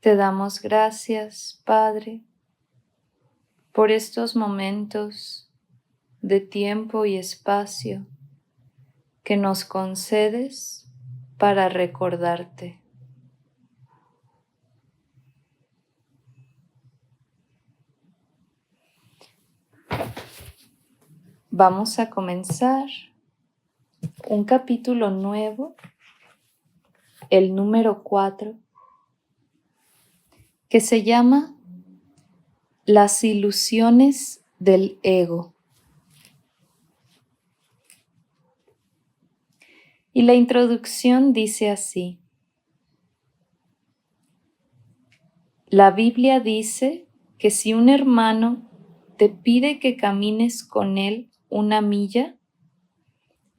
Te damos gracias, Padre, por estos momentos de tiempo y espacio que nos concedes para recordarte. Vamos a comenzar un capítulo nuevo, el número 4, que se llama Las ilusiones del ego. Y la introducción dice así: la Biblia dice que si un hermano te pide que camines con él 1 milla,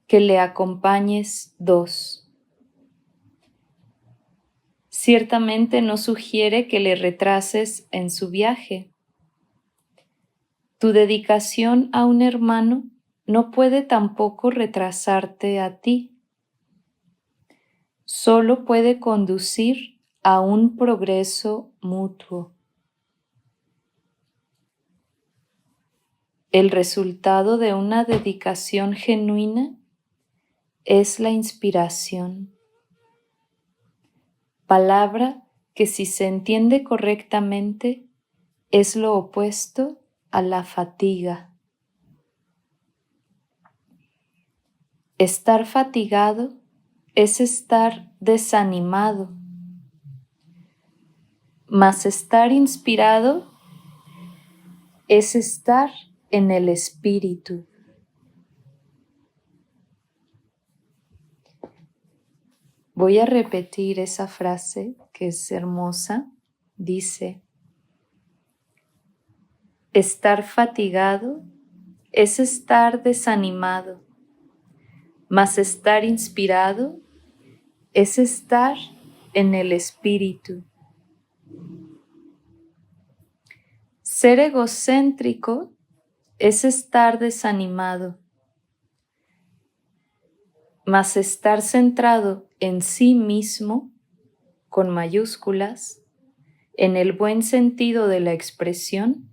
que le acompañes 2. Ciertamente no sugiere que le retrases en su viaje. Tu dedicación a un hermano no puede tampoco retrasarte a ti. Solo puede conducir a un progreso mutuo. El resultado de una dedicación genuina es la inspiración, palabra que, si se entiende correctamente, es lo opuesto a la fatiga. Estar fatigado es estar desanimado, mas estar inspirado es estar en el espíritu. Voy a repetir esa frase que es hermosa. Dice: estar fatigado es estar desanimado, mas estar inspirado es estar en el espíritu. Ser egocéntrico es estar desanimado, mas estar centrado en sí mismo, con mayúsculas, en el buen sentido de la expresión,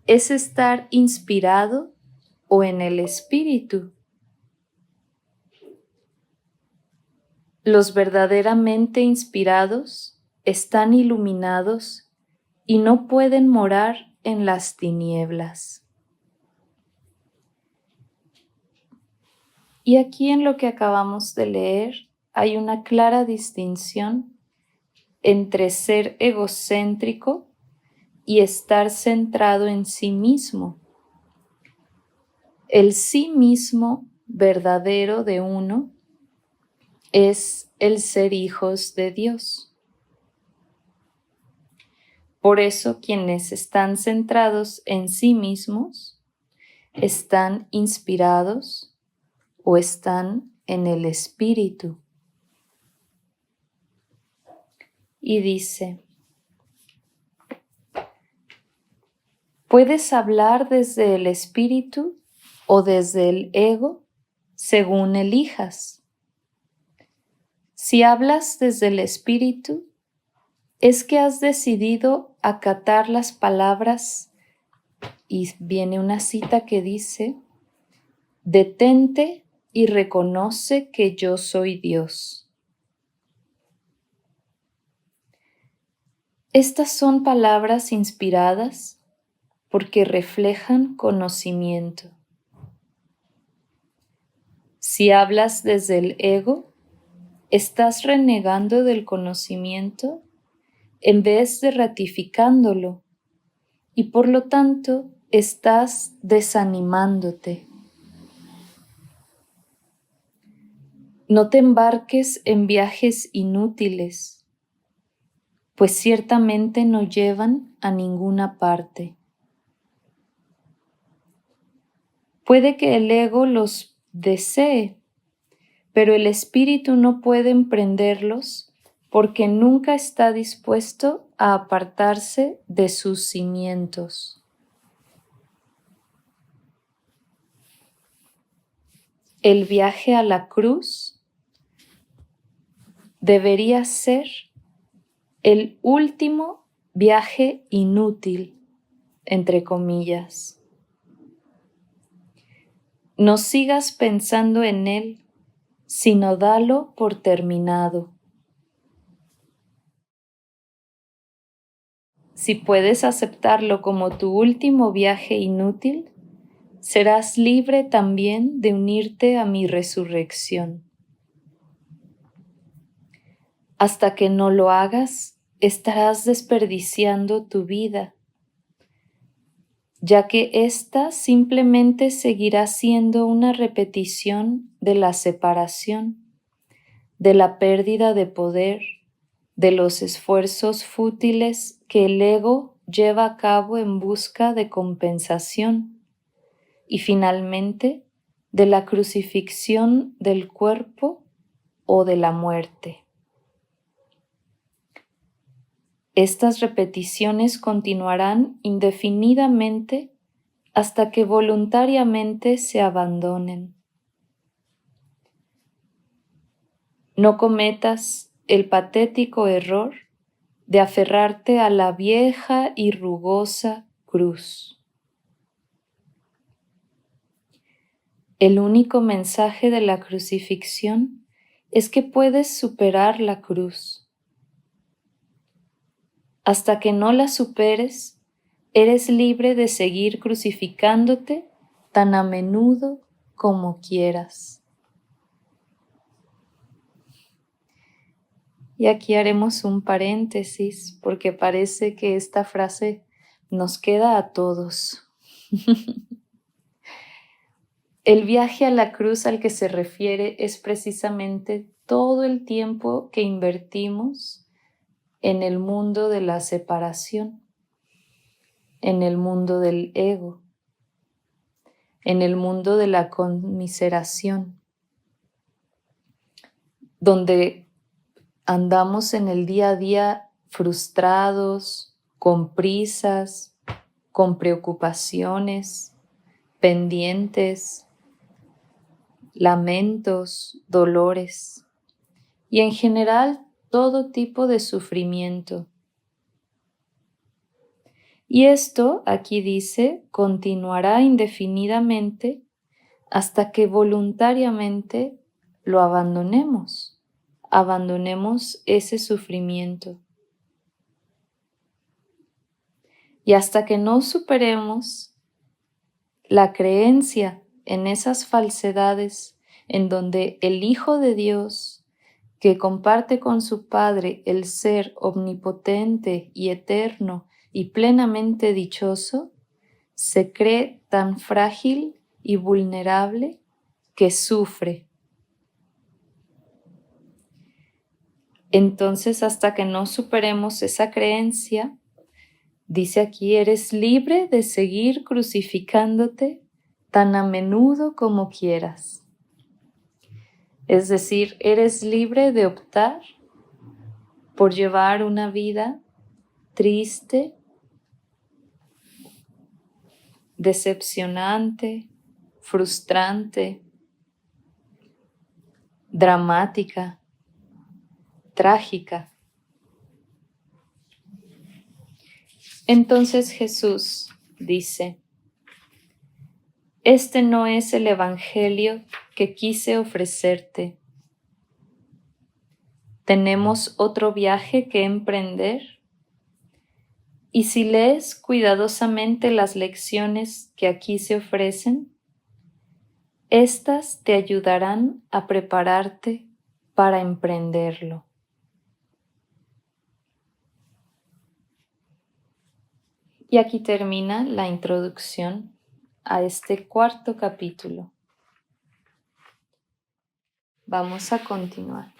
es estar inspirado o en el espíritu. Los verdaderamente inspirados están iluminados y no pueden morar en las tinieblas. Y aquí, en lo que acabamos de leer, hay una clara distinción entre ser egocéntrico y estar centrado en sí mismo. El sí mismo verdadero de uno es el ser hijos de Dios. Por eso, quienes están centrados en sí mismos están inspirados o están en el espíritu. Y dice: puedes hablar desde el espíritu o desde el ego, según elijas. Si hablas desde el espíritu, es que has decidido acatar las palabras, y viene una cita que dice: detente y reconoce que yo soy Dios. Estas son palabras inspiradas porque reflejan conocimiento. Si hablas desde el ego, estás renegando del conocimiento en vez de ratificándolo, y por lo tanto estás desanimándote. No te embarques en viajes inútiles, pues ciertamente no llevan a ninguna parte. Puede que el ego los desee, pero el espíritu no puede emprenderlos porque nunca está dispuesto a apartarse de sus cimientos. El viaje a la cruz debería ser el último viaje inútil, entre comillas. No sigas pensando en él, sino dalo por terminado. Si puedes aceptarlo como tu último viaje inútil, serás libre también de unirte a mi resurrección. Hasta que no lo hagas, estarás desperdiciando tu vida, ya que ésta simplemente seguirá siendo una repetición de la separación, de la pérdida de poder, de los esfuerzos fútiles que el ego lleva a cabo en busca de compensación y finalmente de la crucifixión del cuerpo o de la muerte. Estas repeticiones continuarán indefinidamente hasta que voluntariamente se abandonen. No cometas el patético error de aferrarte a la vieja y rugosa cruz. El único mensaje de la crucifixión es que puedes superar la cruz. Hasta que no la superes, eres libre de seguir crucificándote tan a menudo como quieras. Y aquí haremos un paréntesis porque parece que esta frase nos queda a todos. El viaje a la cruz al que se refiere es precisamente todo el tiempo que invertimos en el mundo de la separación, en el mundo del ego, en el mundo de la conmiseración, donde andamos en el día a día frustrados, con prisas, con preocupaciones, pendientes, lamentos, dolores y en general todo tipo de sufrimiento. Y esto, aquí dice, continuará indefinidamente hasta que voluntariamente lo abandonemos ese sufrimiento. Y hasta que no superemos la creencia en esas falsedades en donde el Hijo de Dios, que comparte con su Padre el ser omnipotente y eterno y plenamente dichoso, se cree tan frágil y vulnerable que sufre. Entonces, hasta que no superemos esa creencia, dice aquí, eres libre de seguir crucificándote tan a menudo como quieras. Es decir, eres libre de optar por llevar una vida triste, decepcionante, frustrante, dramática, trágica. Entonces Jesús dice, este no es el evangelio que quise ofrecerte. Tenemos otro viaje que emprender y si lees cuidadosamente las lecciones que aquí se ofrecen, estas te ayudarán a prepararte para emprenderlo. Y aquí termina la introducción a este cuarto capítulo. Vamos a continuar.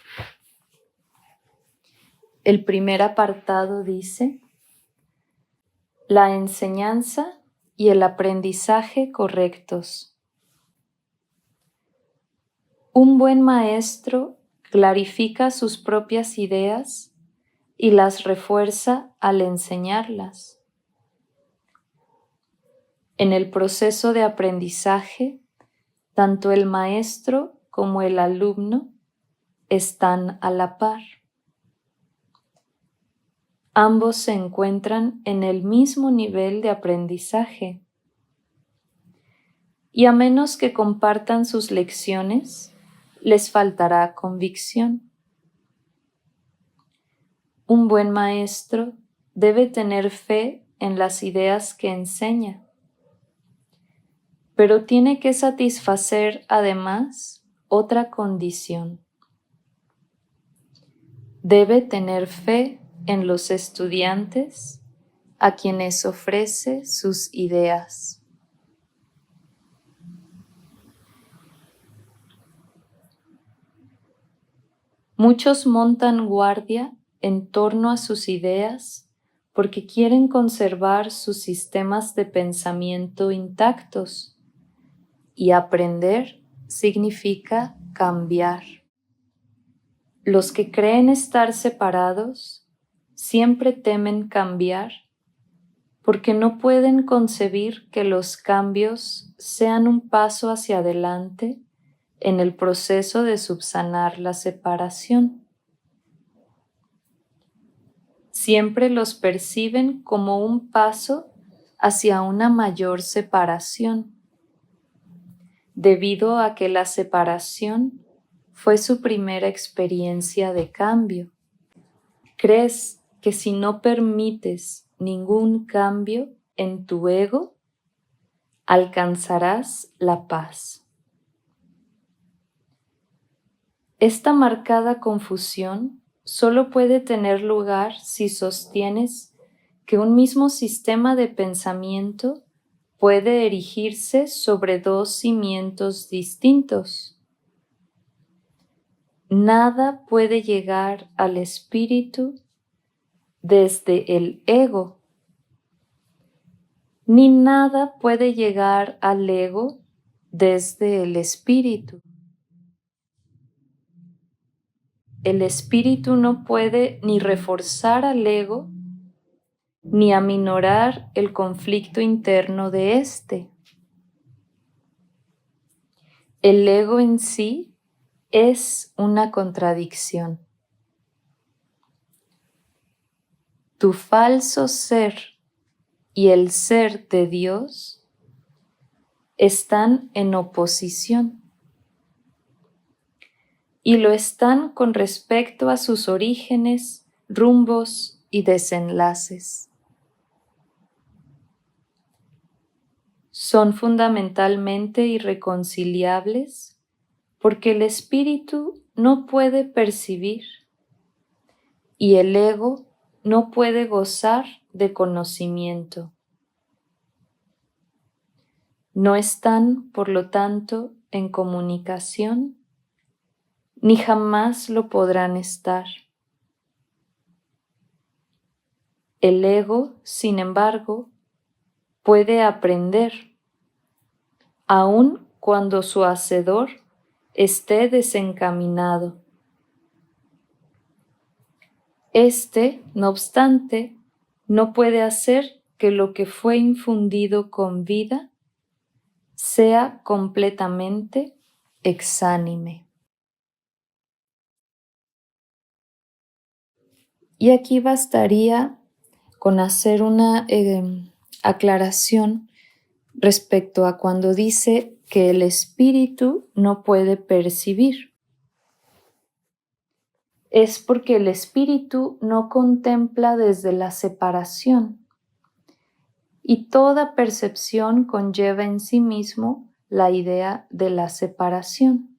El primer apartado dice, la enseñanza y el aprendizaje correctos. Un buen maestro clarifica sus propias ideas y las refuerza al enseñarlas. En el proceso de aprendizaje, tanto el maestro como el alumno están a la par. Ambos se encuentran en el mismo nivel de aprendizaje. Y a menos que compartan sus lecciones, les faltará convicción. Un buen maestro debe tener fe en las ideas que enseña, pero tiene que satisfacer además otra condición. Debe tener fe en los estudiantes a quienes ofrece sus ideas. Muchos montan guardia en torno a sus ideas porque quieren conservar sus sistemas de pensamiento intactos, y aprender significa cambiar. Los que creen estar separados siempre temen cambiar porque no pueden concebir que los cambios sean un paso hacia adelante en el proceso de subsanar la separación. Siempre los perciben como un paso hacia una mayor separación, debido a que la separación fue su primera experiencia de cambio. ¿Crees que si no permites ningún cambio en tu ego, alcanzarás la paz? Esta marcada confusión solo puede tener lugar si sostienes que un mismo sistema de pensamiento puede erigirse sobre dos cimientos distintos. Nada puede llegar al espíritu desde el ego, ni nada puede llegar al ego desde el espíritu. El espíritu no puede ni reforzar al ego, ni aminorar el conflicto interno de éste. El ego en sí es una contradicción. Tu falso ser y el ser de Dios están en oposición, y lo están con respecto a sus orígenes, rumbos y desenlaces. Son fundamentalmente irreconciliables porque el espíritu no puede percibir y el ego no puede gozar de conocimiento. No están, por lo tanto, en comunicación, ni jamás lo podrán estar. El ego, sin embargo, puede aprender, aun cuando su hacedor esté desencaminado. Este, no obstante, no puede hacer que lo que fue infundido con vida sea completamente exánime. Y aquí bastaría con hacer una aclaración respecto a cuando dice que el espíritu no puede percibir. Es porque el espíritu no contempla desde la separación, y toda percepción conlleva en sí mismo la idea de la separación.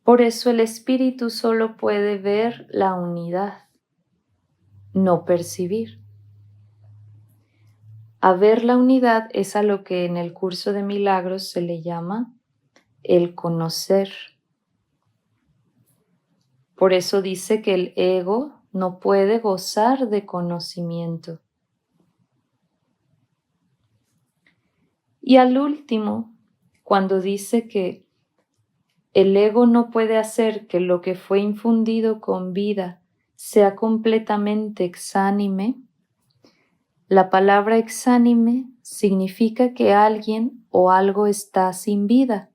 Por eso el espíritu solo puede ver la unidad, no percibir. A ver la unidad es a lo que en el curso de milagros se le llama el conocer. Por eso dice que el ego no puede gozar de conocimiento. Y al último, cuando dice que el ego no puede hacer que lo que fue infundido con vida sea completamente exánime, la palabra exánime significa que alguien o algo está sin vida,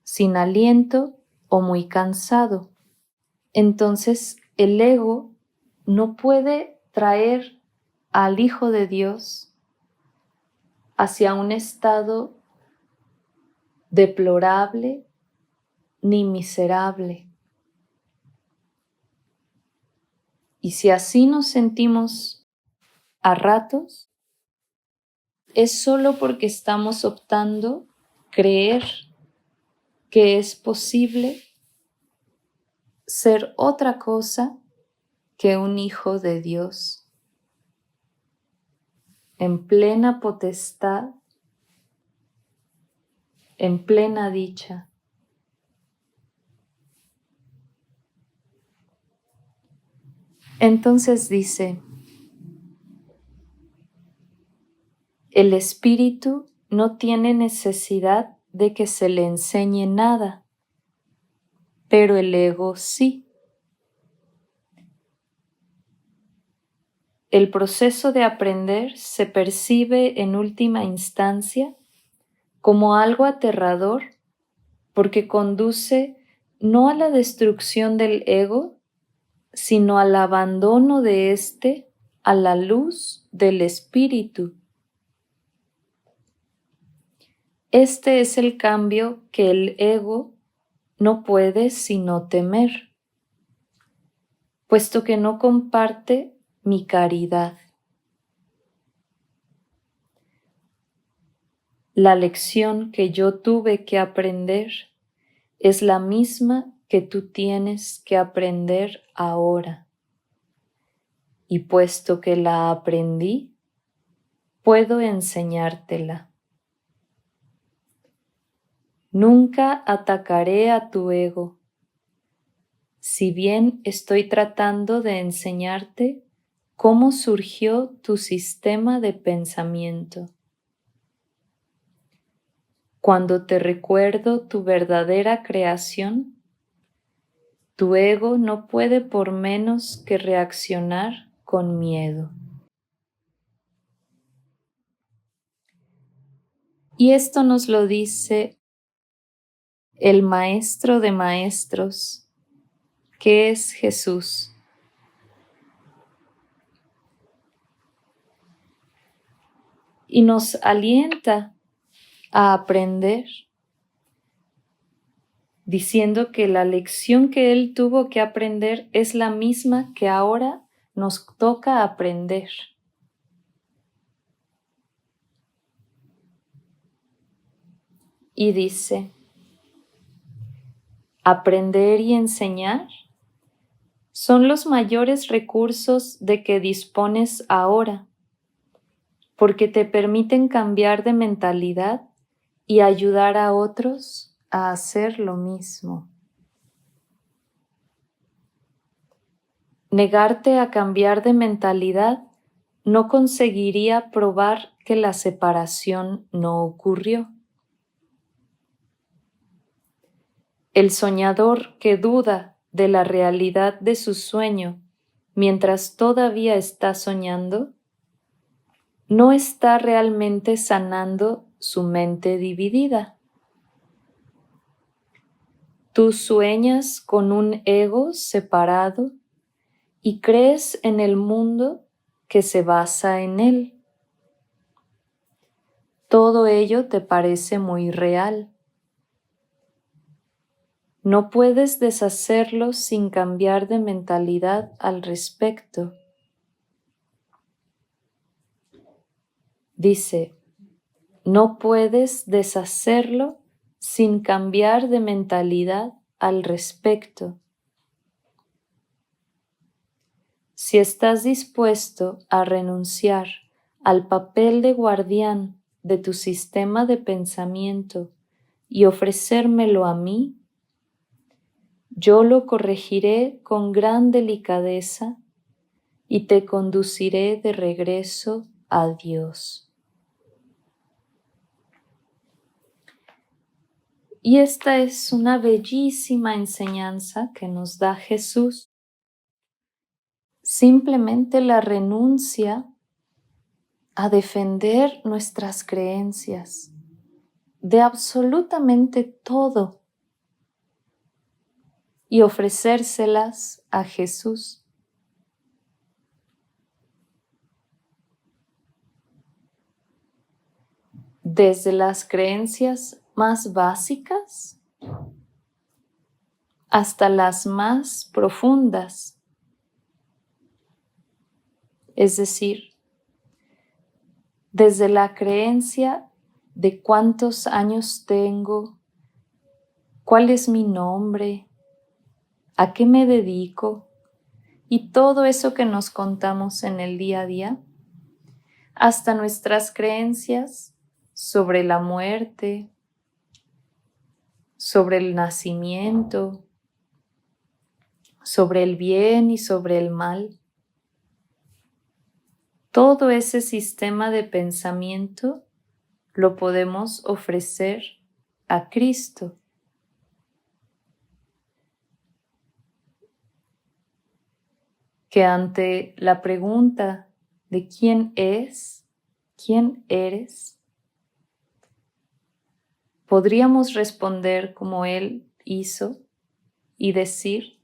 sin aliento o muy cansado. Entonces, el ego no puede traer al Hijo de Dios hacia un estado deplorable ni miserable. Y si así nos sentimos a ratos, es solo porque estamos optando creer que es posible ser otra cosa que un hijo de Dios, en plena potestad, en plena dicha. Entonces dice, el espíritu no tiene necesidad de que se le enseñe nada, pero el ego sí. El proceso de aprender se percibe en última instancia como algo aterrador porque conduce no a la destrucción del ego, sino al abandono de éste a la luz del espíritu. Este es el cambio que el ego no puede sino temer, puesto que no comparte mi caridad. La lección que yo tuve que aprender es la misma que tú tienes que aprender ahora. Y puesto que la aprendí, puedo enseñártela. Nunca atacaré a tu ego, si bien estoy tratando de enseñarte cómo surgió tu sistema de pensamiento. Cuando te recuerdo tu verdadera creación, tu ego no puede por menos que reaccionar con miedo. Y esto nos lo dice el Maestro de Maestros, que es Jesús. Y nos alienta a aprender, diciendo que la lección que Él tuvo que aprender es la misma que ahora nos toca aprender. Y dice, aprender y enseñar son los mayores recursos de que dispones ahora, porque te permiten cambiar de mentalidad y ayudar a otros a hacer lo mismo. Negarte a cambiar de mentalidad no conseguiría probar que la separación no ocurrió. El soñador que duda de la realidad de su sueño mientras todavía está soñando, no está realmente sanando su mente dividida. Tú sueñas con un ego separado y crees en el mundo que se basa en él. Todo ello te parece muy real. No puedes deshacerlo sin cambiar de mentalidad al respecto. Dice, no puedes deshacerlo sin cambiar de mentalidad al respecto. Si estás dispuesto a renunciar al papel de guardián de tu sistema de pensamiento y ofrecérmelo a mí, yo lo corregiré con gran delicadeza y te conduciré de regreso a Dios. Y esta es una bellísima enseñanza que nos da Jesús. Simplemente la renuncia a defender nuestras creencias de absolutamente todo y ofrecérselas a Jesús. desde las creencias más básicas hasta las más profundas. Es decir, desde la creencia de cuántos años tengo, cuál es mi nombre, a qué me dedico y todo eso que nos contamos en el día a día, hasta nuestras creencias sobre la muerte, sobre el nacimiento, sobre el bien y sobre el mal. Todo ese sistema de pensamiento lo podemos ofrecer a Cristo. Que ante la pregunta de quién es, quién eres, podríamos responder como Él hizo y decir,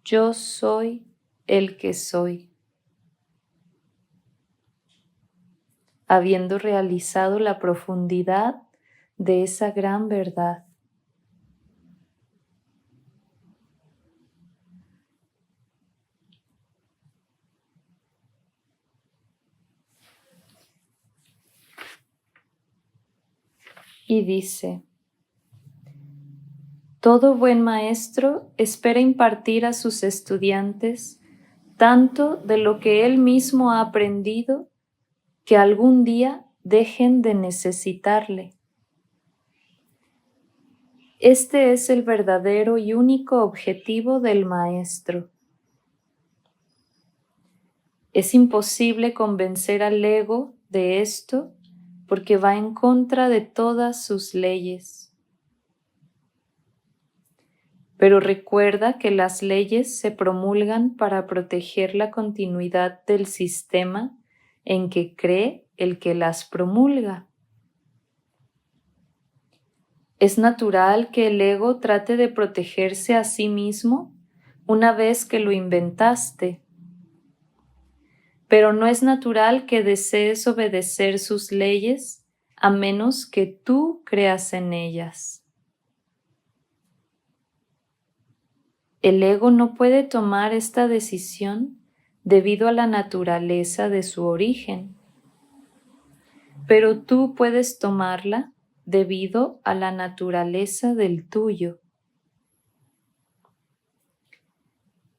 yo soy el que soy. Habiendo realizado la profundidad de esa gran verdad. Y dice, todo buen maestro espera impartir a sus estudiantes tanto de lo que él mismo ha aprendido que algún día dejen de necesitarle. Este es el verdadero y único objetivo del maestro. Es imposible convencer al ego de esto porque va en contra de todas sus leyes. Pero recuerda que las leyes se promulgan para proteger la continuidad del sistema en que cree el que las promulga. Es natural que el ego trate de protegerse a sí mismo una vez que lo inventaste, pero no es natural que desees obedecer sus leyes a menos que tú creas en ellas. El ego no puede tomar esta decisión debido a la naturaleza de su origen, pero tú puedes tomarla debido a la naturaleza del tuyo.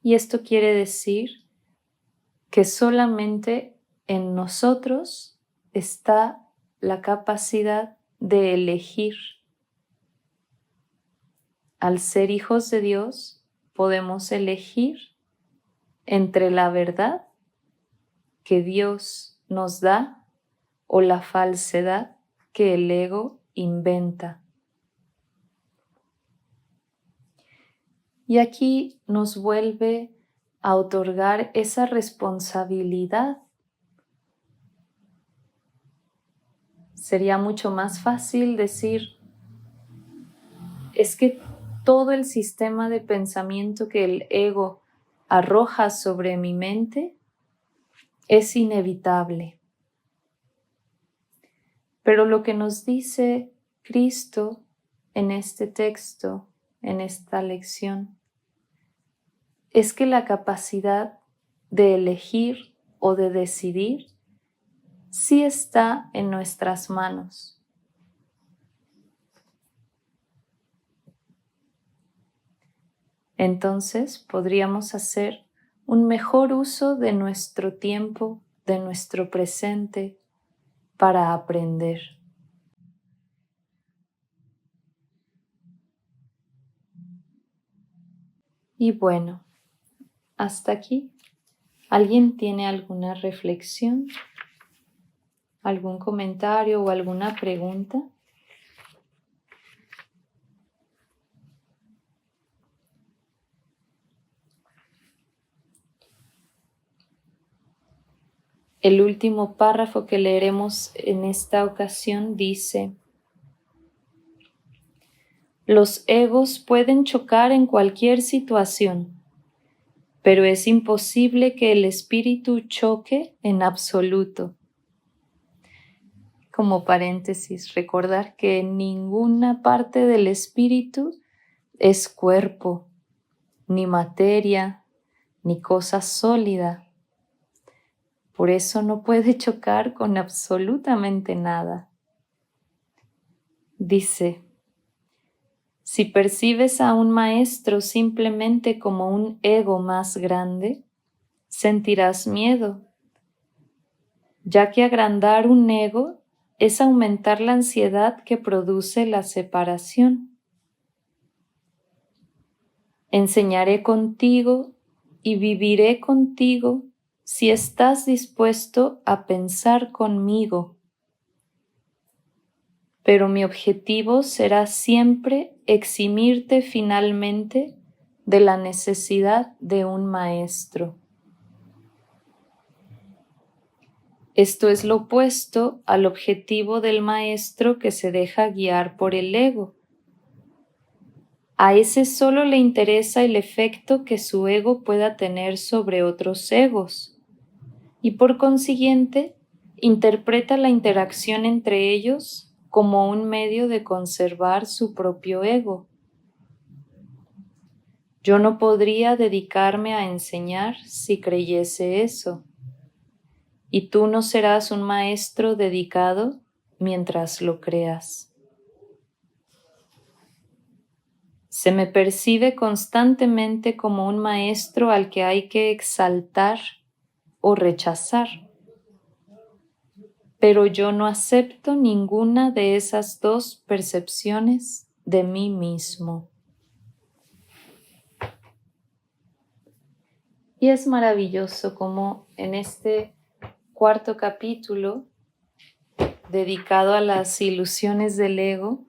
Y esto quiere decir que solamente en nosotros está la capacidad de elegir. Al ser hijos de Dios, podemos elegir entre la verdad que Dios nos da o la falsedad que el ego inventa. Y aquí nos vuelve a otorgar esa responsabilidad. Sería mucho más fácil decir, es que todo el sistema de pensamiento que el ego arroja sobre mi mente es inevitable. Pero lo que nos dice Cristo en este texto, en esta lección, es que la capacidad de elegir o de decidir sí está en nuestras manos. Entonces podríamos hacer un mejor uso de nuestro tiempo, de nuestro presente, para aprender. Y bueno, hasta aquí. ¿Alguien tiene alguna reflexión? ¿Algún comentario o alguna pregunta? El último párrafo que leeremos en esta ocasión dice: los egos pueden chocar en cualquier situación, pero es imposible que el espíritu choque en absoluto. como paréntesis, recordar que ninguna parte del espíritu es cuerpo, ni materia, ni cosa sólida. Por eso no puede chocar con absolutamente nada. Dice, si percibes a un maestro simplemente como un ego más grande, sentirás miedo, ya que agrandar un ego es aumentar la ansiedad que produce la separación. Enseñaré contigo y viviré contigo si estás dispuesto a pensar conmigo. Pero mi objetivo será siempre eximirte finalmente de la necesidad de un maestro. Esto es lo opuesto al objetivo del maestro que se deja guiar por el ego. A ese solo le interesa el efecto que su ego pueda tener sobre otros egos y por consiguiente interpreta la interacción entre ellos como un medio de conservar su propio ego. Yo no podría dedicarme a enseñar si creyese eso, y tú no serás un maestro dedicado mientras lo creas. Se me percibe constantemente como un maestro al que hay que exaltar o rechazar, pero yo no acepto ninguna de esas dos percepciones de mí mismo. Y es maravilloso como en este cuarto capítulo dedicado a las ilusiones del ego,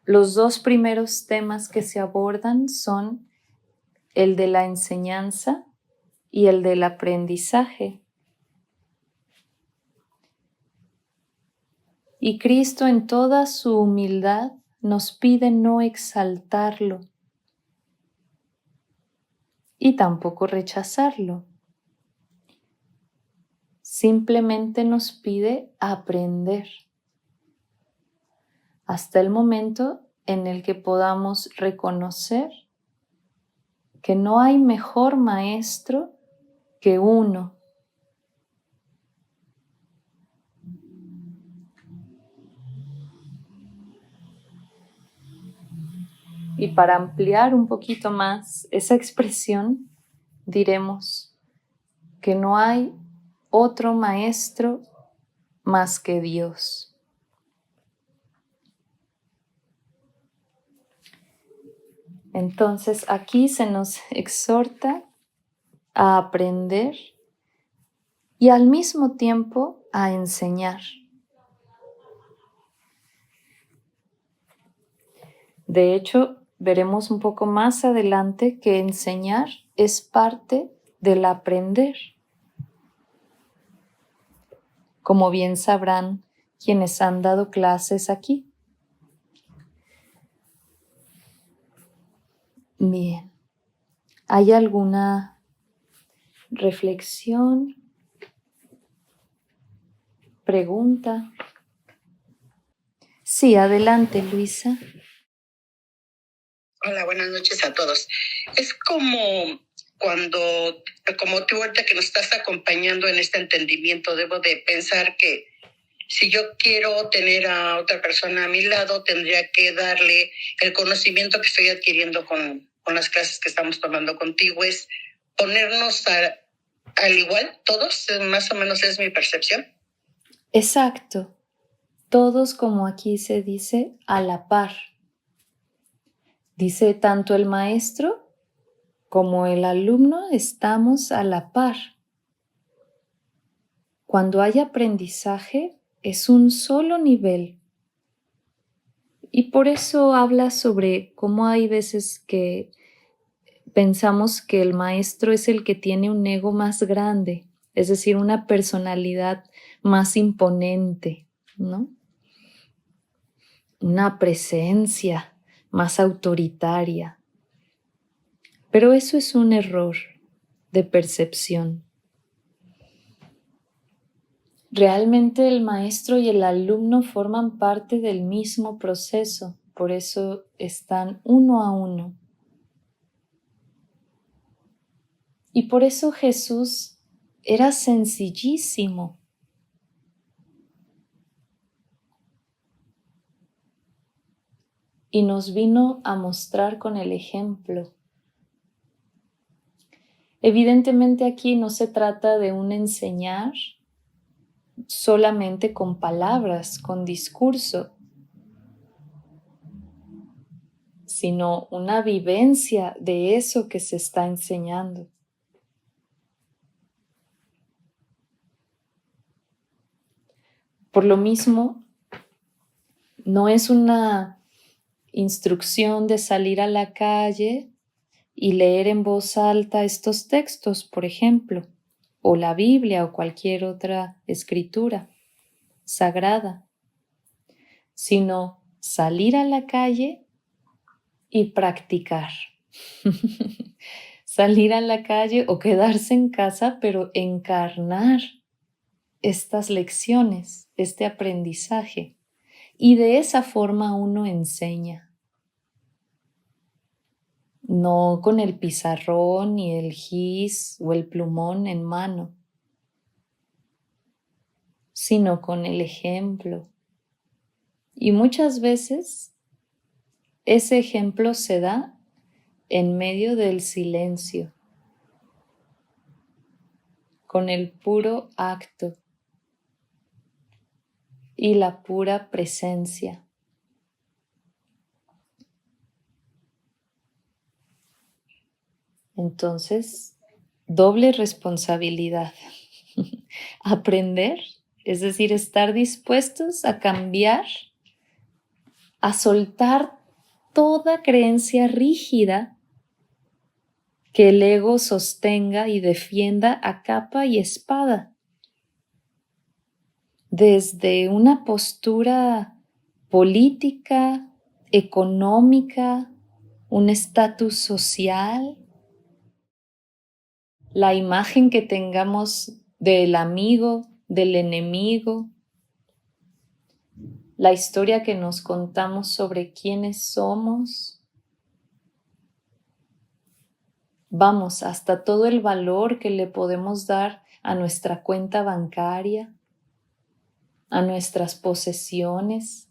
los dos primeros temas que se abordan son el de la enseñanza y el del aprendizaje. Y Cristo en toda su humildad nos pide no exaltarlo y tampoco rechazarlo. Simplemente nos pide aprender hasta el momento en el que podamos reconocer que no hay mejor maestro que uno. Y para ampliar un poquito más esa expresión, diremos que no hay otro maestro más que Dios. Entonces aquí se nos exhorta a aprender y al mismo tiempo a enseñar. De hecho, veremos un poco más adelante que enseñar es parte del aprender. Como bien sabrán quienes han dado clases aquí. Bien, ¿hay alguna reflexión? ¿Pregunta? Sí, adelante, Luisa. Hola, buenas noches a todos. Es como tú ahorita que nos estás acompañando en este entendimiento, debo de pensar que si yo quiero tener a otra persona a mi lado, tendría que darle el conocimiento que estoy adquiriendo con las clases que estamos tomando contigo, es ponernos al igual, todos, más o menos es mi percepción. Exacto. Todos, como aquí se dice, a la par. Dice tanto el maestro como el alumno estamos a la par. Cuando hay aprendizaje es un solo nivel. Y por eso habla sobre cómo hay veces que pensamos que el maestro es el que tiene un ego más grande, es decir, una personalidad más imponente, ¿no? Una presencia más autoritaria. Pero eso es un error de percepción. Realmente el maestro y el alumno forman parte del mismo proceso, por eso están uno a uno. Y por eso Jesús era sencillísimo. Y nos vino a mostrar con el ejemplo. Evidentemente aquí no se trata de un enseñar solamente con palabras, con discurso, sino una vivencia de eso que se está enseñando. Por lo mismo, no es una instrucción de salir a la calle y leer en voz alta estos textos, por ejemplo, o la Biblia o cualquier otra escritura sagrada, sino salir a la calle y practicar. Salir a la calle o quedarse en casa, pero encarnar estas lecciones, este aprendizaje. Y de esa forma uno enseña. No con el pizarrón ni el gis o el plumón en mano, sino con el ejemplo. Y muchas veces ese ejemplo se da en medio del silencio, con el puro acto y la pura presencia. Entonces, doble responsabilidad. Aprender, es decir, estar dispuestos a cambiar, a soltar toda creencia rígida que el ego sostenga y defienda a capa y espada. Desde una postura política, económica, un estatus social, la imagen que tengamos del amigo, del enemigo, la historia que nos contamos sobre quiénes somos. Vamos, hasta todo el valor que le podemos dar a nuestra cuenta bancaria, a nuestras posesiones,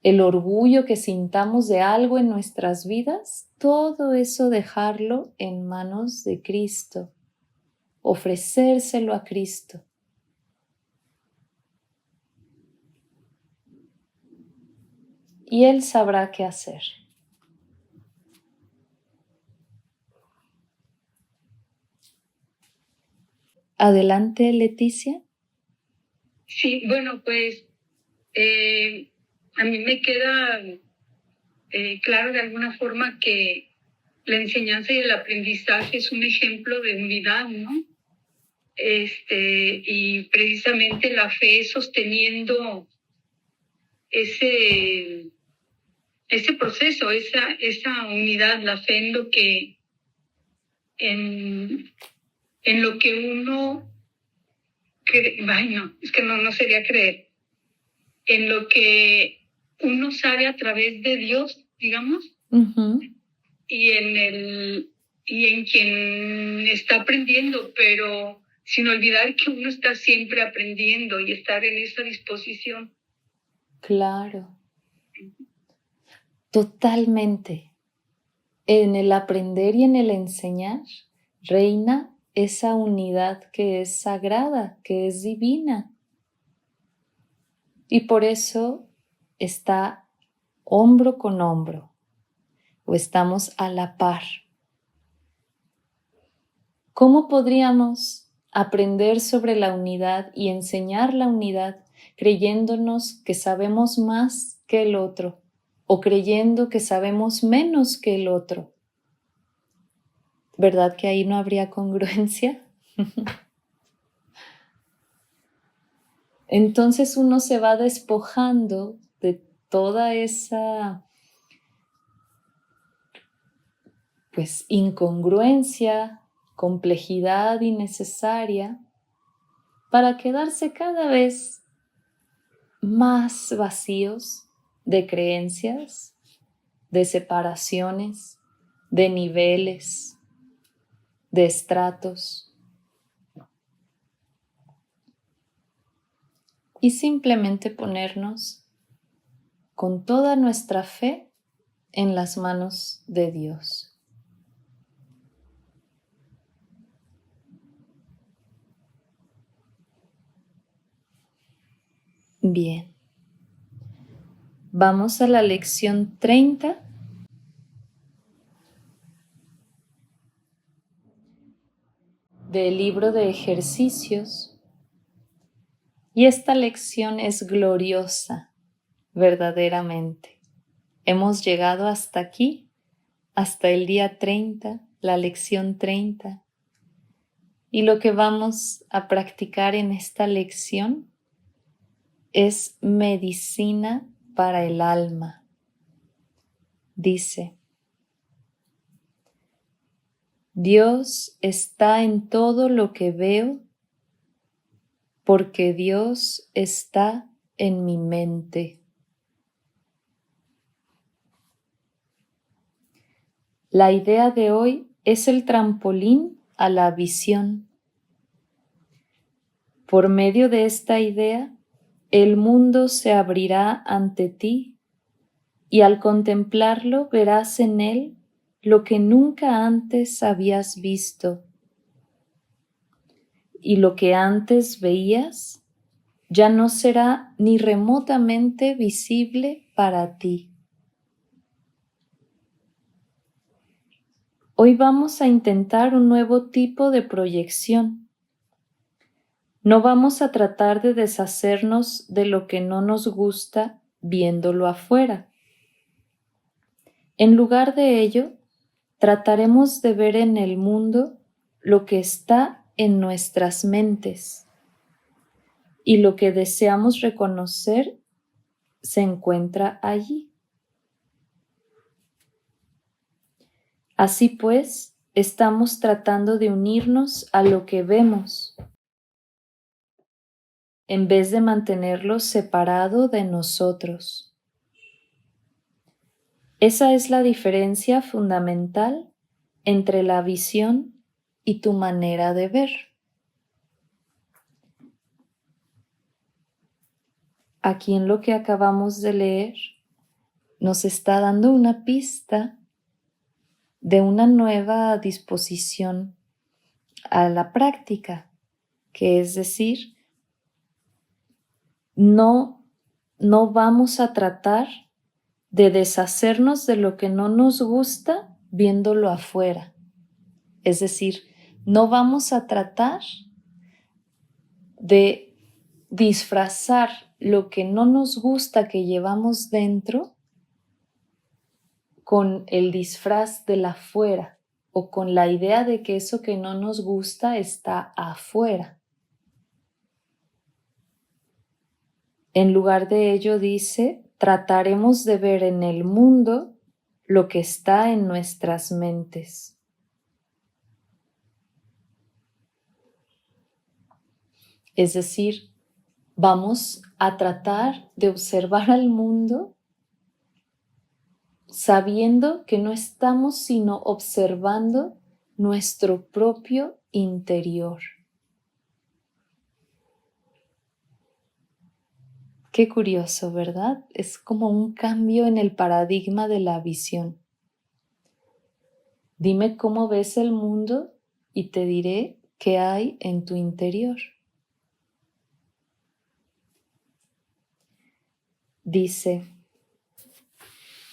el orgullo que sintamos de algo en nuestras vidas, todo eso dejarlo en manos de Cristo, ofrecérselo a Cristo. Y Él sabrá qué hacer. Adelante, Leticia. Sí, bueno, pues a mí me queda claro de alguna forma que la enseñanza y el aprendizaje es un ejemplo de unidad, ¿no? Y precisamente la fe sosteniendo ese proceso, esa unidad, la fe en lo que uno cree, ay no, es que no sería creer, en lo que uno sabe a través de Dios, digamos, y en quien está aprendiendo, pero sin olvidar que uno está siempre aprendiendo y estar en esa disposición. Claro. Totalmente. En el aprender y en el enseñar reina esa unidad que es sagrada, que es divina. Y por eso está hombro con hombro, o estamos a la par. ¿Cómo podríamos aprender sobre la unidad y enseñar la unidad creyéndonos que sabemos más que el otro o creyendo que sabemos menos que el otro? ¿Verdad que ahí no habría congruencia? Entonces uno se va despojando de toda esa incongruencia, complejidad innecesaria para quedarse cada vez más vacíos de creencias, de separaciones, de niveles, de estratos, y simplemente ponernos con toda nuestra fe en las manos de Dios. Bien, vamos a la lección 30 del libro de ejercicios, y esta lección es gloriosa, verdaderamente. Hemos llegado hasta aquí, hasta el día 30, la lección 30, y lo que vamos a practicar en esta lección es medicina para el alma. Dice: Dios está en todo lo que veo, porque Dios está en mi mente. La idea de hoy es el trampolín a la visión. Por medio de esta idea, el mundo se abrirá ante ti y al contemplarlo verás en él lo que nunca antes habías visto. Y lo que antes veías ya no será ni remotamente visible para ti. Hoy vamos a intentar un nuevo tipo de proyección. No vamos a tratar de deshacernos de lo que no nos gusta viéndolo afuera. En lugar de ello, trataremos de ver en el mundo lo que está en nuestras mentes, y lo que deseamos reconocer se encuentra allí. Así pues, estamos tratando de unirnos a lo que vemos, en vez de mantenerlo separado de nosotros. Esa es la diferencia fundamental entre la visión y tu manera de ver. Aquí en lo que acabamos de leer, nos está dando una pista de una nueva disposición a la práctica, que es decir, no vamos a tratar de deshacernos de lo que no nos gusta viéndolo afuera. Es decir, no vamos a tratar de disfrazar lo que no nos gusta que llevamos dentro con el disfraz del afuera o con la idea de que eso que no nos gusta está afuera. En lugar de ello dice, trataremos de ver en el mundo lo que está en nuestras mentes. Es decir, vamos a tratar de observar al mundo sabiendo que no estamos sino observando nuestro propio interior. Qué curioso, ¿verdad? Es como un cambio en el paradigma de la visión. Dime cómo ves el mundo y te diré qué hay en tu interior. Dice: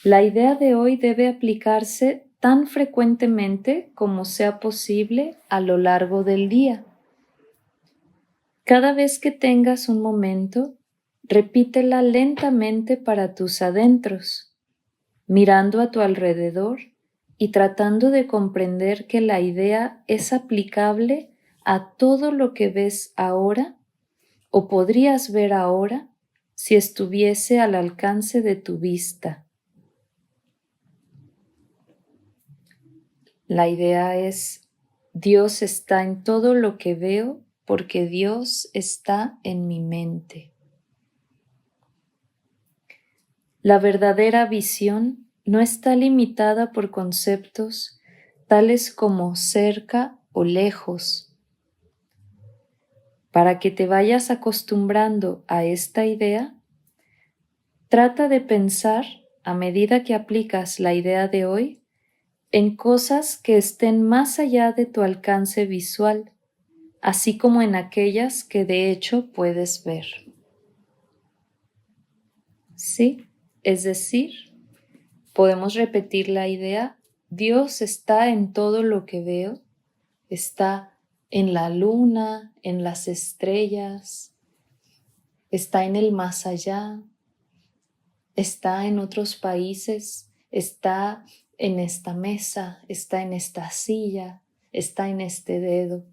la idea de hoy debe aplicarse tan frecuentemente como sea posible a lo largo del día. Cada vez que tengas un momento, repítela lentamente para tus adentros, mirando a tu alrededor y tratando de comprender que la idea es aplicable a todo lo que ves ahora o podrías ver ahora si estuviese al alcance de tu vista. La idea es: Dios está en todo lo que veo, porque Dios está en mi mente. La verdadera visión no está limitada por conceptos tales como cerca o lejos. Para que te vayas acostumbrando a esta idea, trata de pensar, a medida que aplicas la idea de hoy, en cosas que estén más allá de tu alcance visual, así como en aquellas que de hecho puedes ver. ¿Sí? Es decir, podemos repetir la idea: Dios está en todo lo que veo, está en la luna, en las estrellas, está en el más allá, está en otros países, está en esta mesa, está en esta silla, está en este dedo,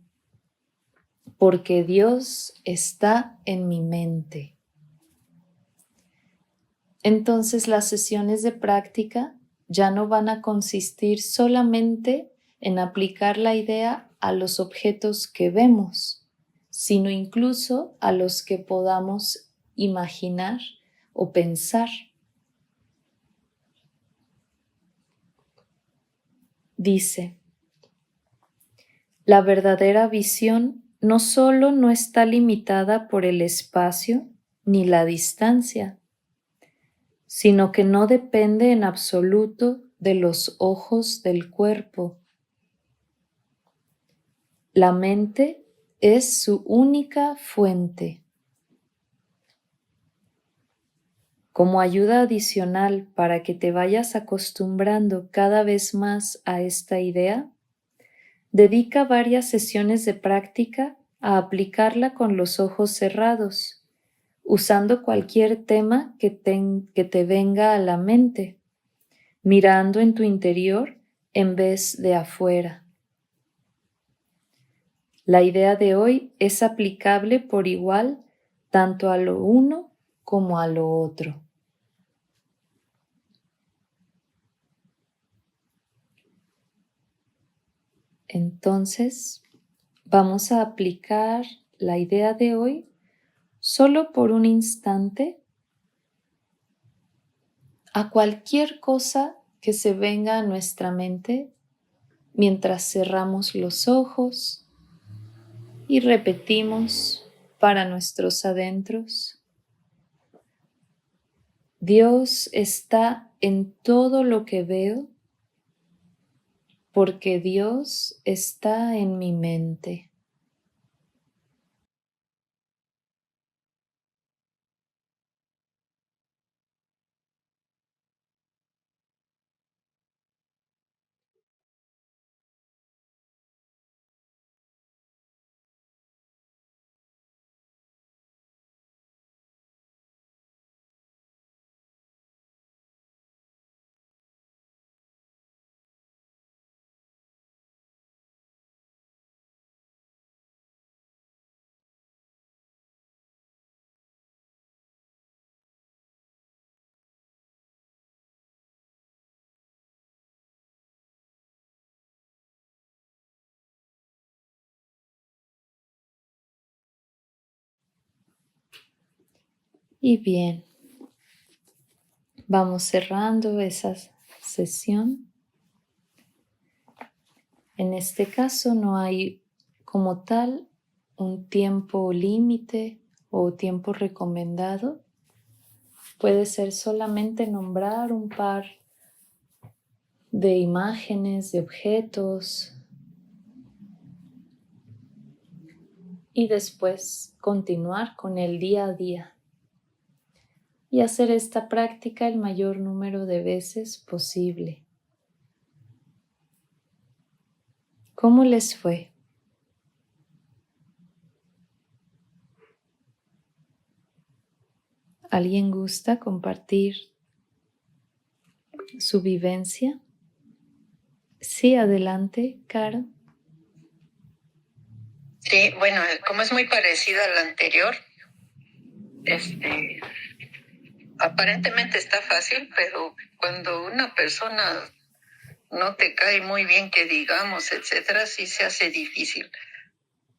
porque Dios está en mi mente. Entonces las sesiones de práctica ya no van a consistir solamente en aplicar la idea a los objetos que vemos, sino incluso a los que podamos imaginar o pensar. Dice: la verdadera visión no solo no está limitada por el espacio ni la distancia, sino que no depende en absoluto de los ojos del cuerpo. La mente es su única fuente. Como ayuda adicional para que te vayas acostumbrando cada vez más a esta idea, dedica varias sesiones de práctica a aplicarla con los ojos cerrados, usando cualquier tema que te venga a la mente, mirando en tu interior en vez de afuera. La idea de hoy es aplicable por igual tanto a lo uno como a lo otro. Entonces, vamos a aplicar la idea de hoy solo por un instante a cualquier cosa que se venga a nuestra mente mientras cerramos los ojos y repetimos para nuestros adentros: Dios está en todo lo que veo, porque Dios está en mi mente. Y bien, vamos cerrando esa sesión. En este caso no hay como tal un tiempo límite o tiempo recomendado. Puede ser solamente nombrar un par de imágenes, de objetos, y después continuar con el día a día y hacer esta práctica el mayor número de veces posible. ¿Cómo les fue? ¿Alguien gusta compartir su vivencia? Sí, adelante, Caro. Sí, bueno, como es muy parecida a la anterior, aparentemente está fácil, pero cuando una persona no te cae muy bien, que digamos, etcétera, sí se hace difícil.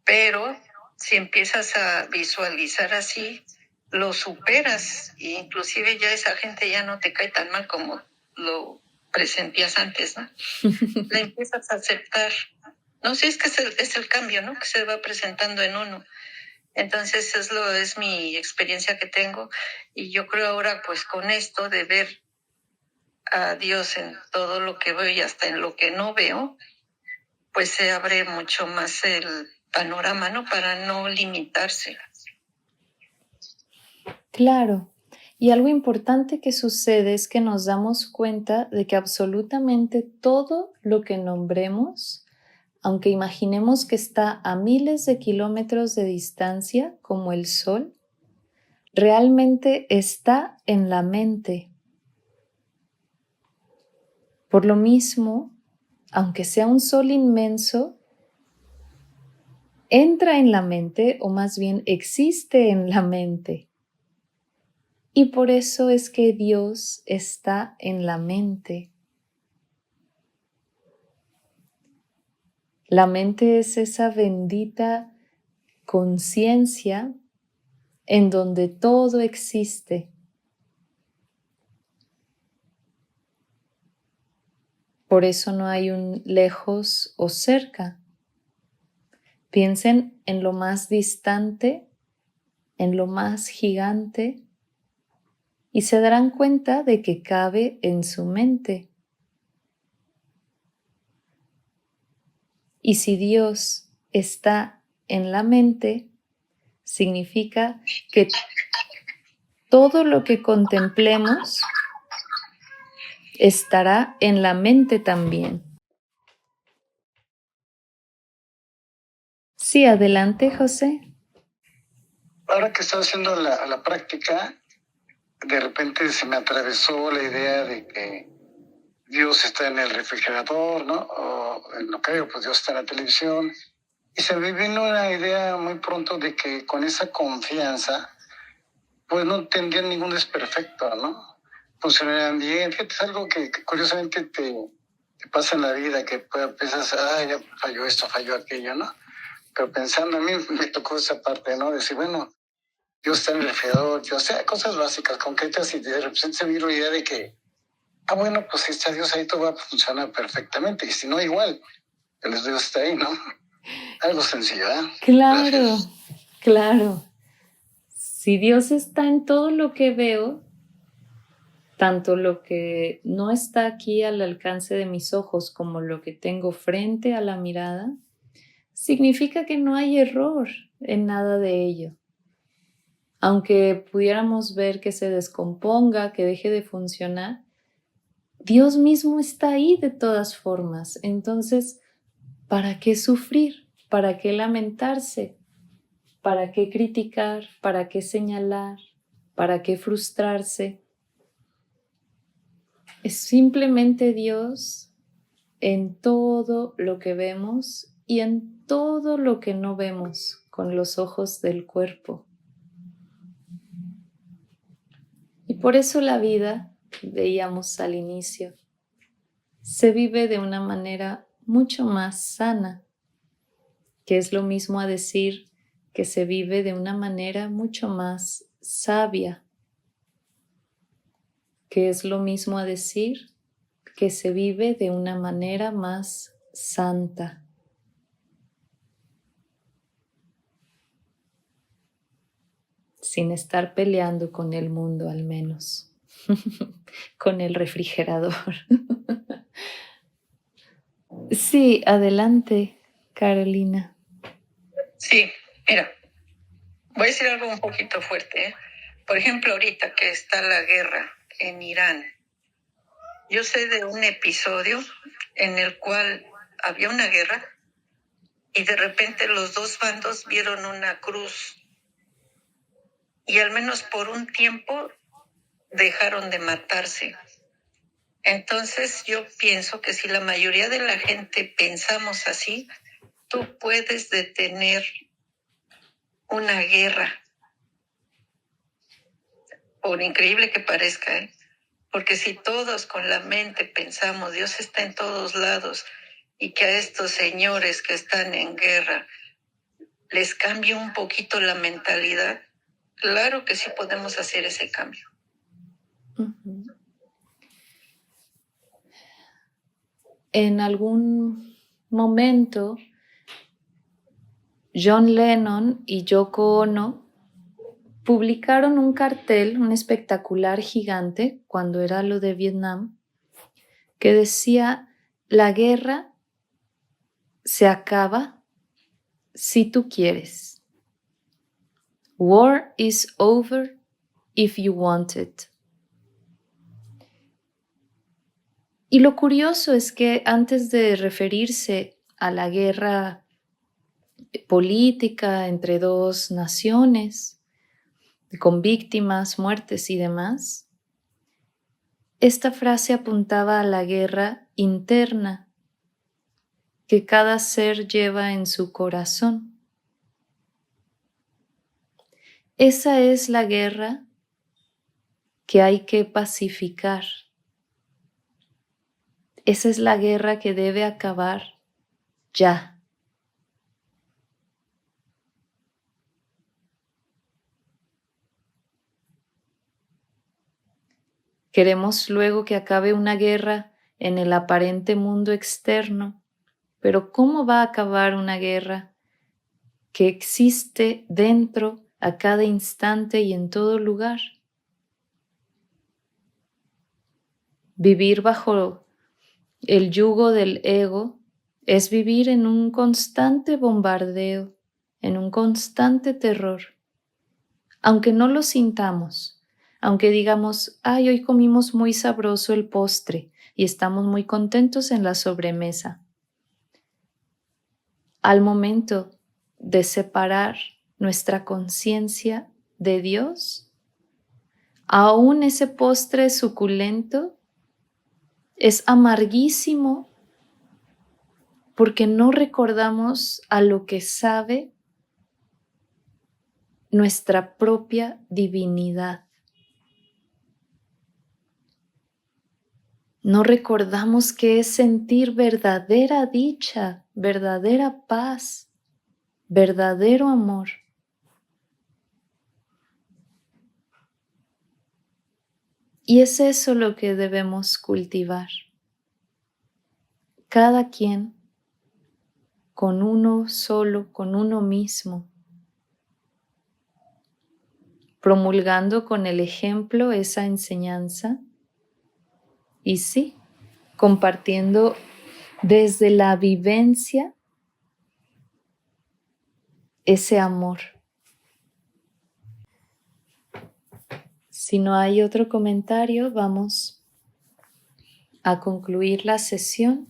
Pero si empiezas a visualizar así, lo superas, e inclusive ya esa gente ya no te cae tan mal como lo presentías antes, ¿no? La empiezas a aceptar. No sé, es que es el cambio, ¿no? Que se va presentando en uno. Entonces es mi experiencia que tengo, y yo creo ahora pues con esto de ver a Dios en todo lo que veo y hasta en lo que no veo, pues se abre mucho más el panorama, ¿no? Para no limitarse. Claro. Y algo importante que sucede es que nos damos cuenta de que absolutamente todo lo que nombremos, aunque imaginemos que está a miles de kilómetros de distancia, como el Sol, realmente está en la mente. Por lo mismo, aunque sea un sol inmenso, entra en la mente, o más bien existe en la mente. Y por eso es que Dios está en la mente. La mente es esa bendita conciencia en donde todo existe. Por eso no hay un lejos o cerca. Piensen en lo más distante, en lo más gigante, y se darán cuenta de que cabe en su mente. Y si Dios está en la mente, significa que todo lo que contemplemos estará en la mente también. Sí, adelante, José. Ahora que estaba haciendo la práctica, de repente se me atravesó la idea de que Dios está en el refrigerador, ¿no? O en lo que veo, pues Dios está en la televisión. Y se me vino una idea muy pronto de que con esa confianza, pues no tendrían ningún desperfecto, ¿no? Funcionarían bien. Fíjate, es algo que curiosamente te pasa en la vida, que piensas, ya falló esto, falló aquello, ¿no? Pero pensando, a mí me tocó esa parte, ¿no? Decir, bueno, Dios está en el refrigerador, o sea, cosas básicas, concretas, y de repente se me dio la idea de que, bueno, pues si está Dios ahí, todo va a funcionar perfectamente, y si no, igual, el Dios está ahí, ¿no? Algo sencillo, ¿eh? Claro, Gracias. claro. Si Dios está en todo lo que veo, tanto lo que no está aquí al alcance de mis ojos como lo que tengo frente a la mirada, significa que no hay error en nada de ello. Aunque pudiéramos ver que se descomponga, que deje de funcionar, Dios mismo está ahí de todas formas. Entonces, ¿para qué sufrir? ¿Para qué lamentarse? ¿Para qué criticar? ¿Para qué señalar? ¿Para qué frustrarse? Es simplemente Dios en todo lo que vemos y en todo lo que no vemos con los ojos del cuerpo. Y por eso la vida, veíamos al inicio, se vive de una manera mucho más sana, que es lo mismo a decir que se vive de una manera mucho más sabia, que es lo mismo a decir que se vive de una manera más santa. Sin estar peleando con el mundo, al menos, con el refrigerador. Sí, adelante, Carolina. Sí, mira, voy a decir algo un poquito fuerte, ¿eh? Por ejemplo, ahorita que está la guerra en Irán, yo sé de un episodio en el cual había una guerra y de repente los dos bandos vieron una cruz y al menos por un tiempo dejaron de matarse. Entonces yo pienso que si la mayoría de la gente pensamos así, tú puedes detener una guerra, por increíble que parezca, ¿eh? Porque si todos con la mente pensamos, Dios está en todos lados, y que a estos señores que están en guerra les cambie un poquito la mentalidad, claro que sí podemos hacer ese cambio. Uh-huh. En algún momento, John Lennon y Yoko Ono publicaron un cartel, un espectacular gigante, cuando era lo de Vietnam, que decía: la guerra se acaba si tú quieres. War is over if you want it. Y lo curioso es que antes de referirse a la guerra política entre dos naciones, con víctimas, muertes y demás, esta frase apuntaba a la guerra interna que cada ser lleva en su corazón. Esa es la guerra que hay que pacificar. Esa es la guerra que debe acabar ya. Queremos luego que acabe una guerra en el aparente mundo externo, pero ¿cómo va a acabar una guerra que existe dentro a cada instante y en todo lugar? Vivir bajo el yugo del ego es vivir en un constante bombardeo, en un constante terror. Aunque no lo sintamos, aunque digamos: ay, hoy comimos muy sabroso el postre y estamos muy contentos en la sobremesa. Al momento de separar nuestra conciencia de Dios, aún ese postre suculento es amarguísimo porque no recordamos a lo que sabe nuestra propia divinidad. No recordamos qué es sentir verdadera dicha, verdadera paz, verdadero amor. Y es eso lo que debemos cultivar. Cada quien con uno solo, con uno mismo, promulgando con el ejemplo esa enseñanza y sí, compartiendo desde la vivencia ese amor. Si no hay otro comentario, vamos a concluir la sesión.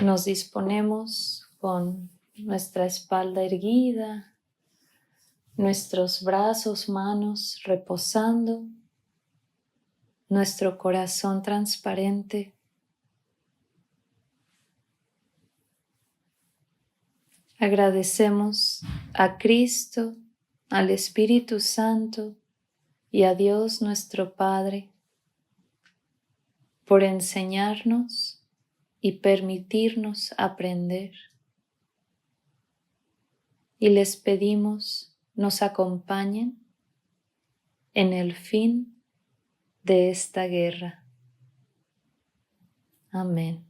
Nos disponemos con nuestra espalda erguida, nuestros brazos, manos reposando, nuestro corazón transparente. Agradecemos a Cristo, al Espíritu Santo y a Dios nuestro Padre por enseñarnos y permitirnos aprender. Y les pedimos nos acompañen en el fin de esta guerra. Amén.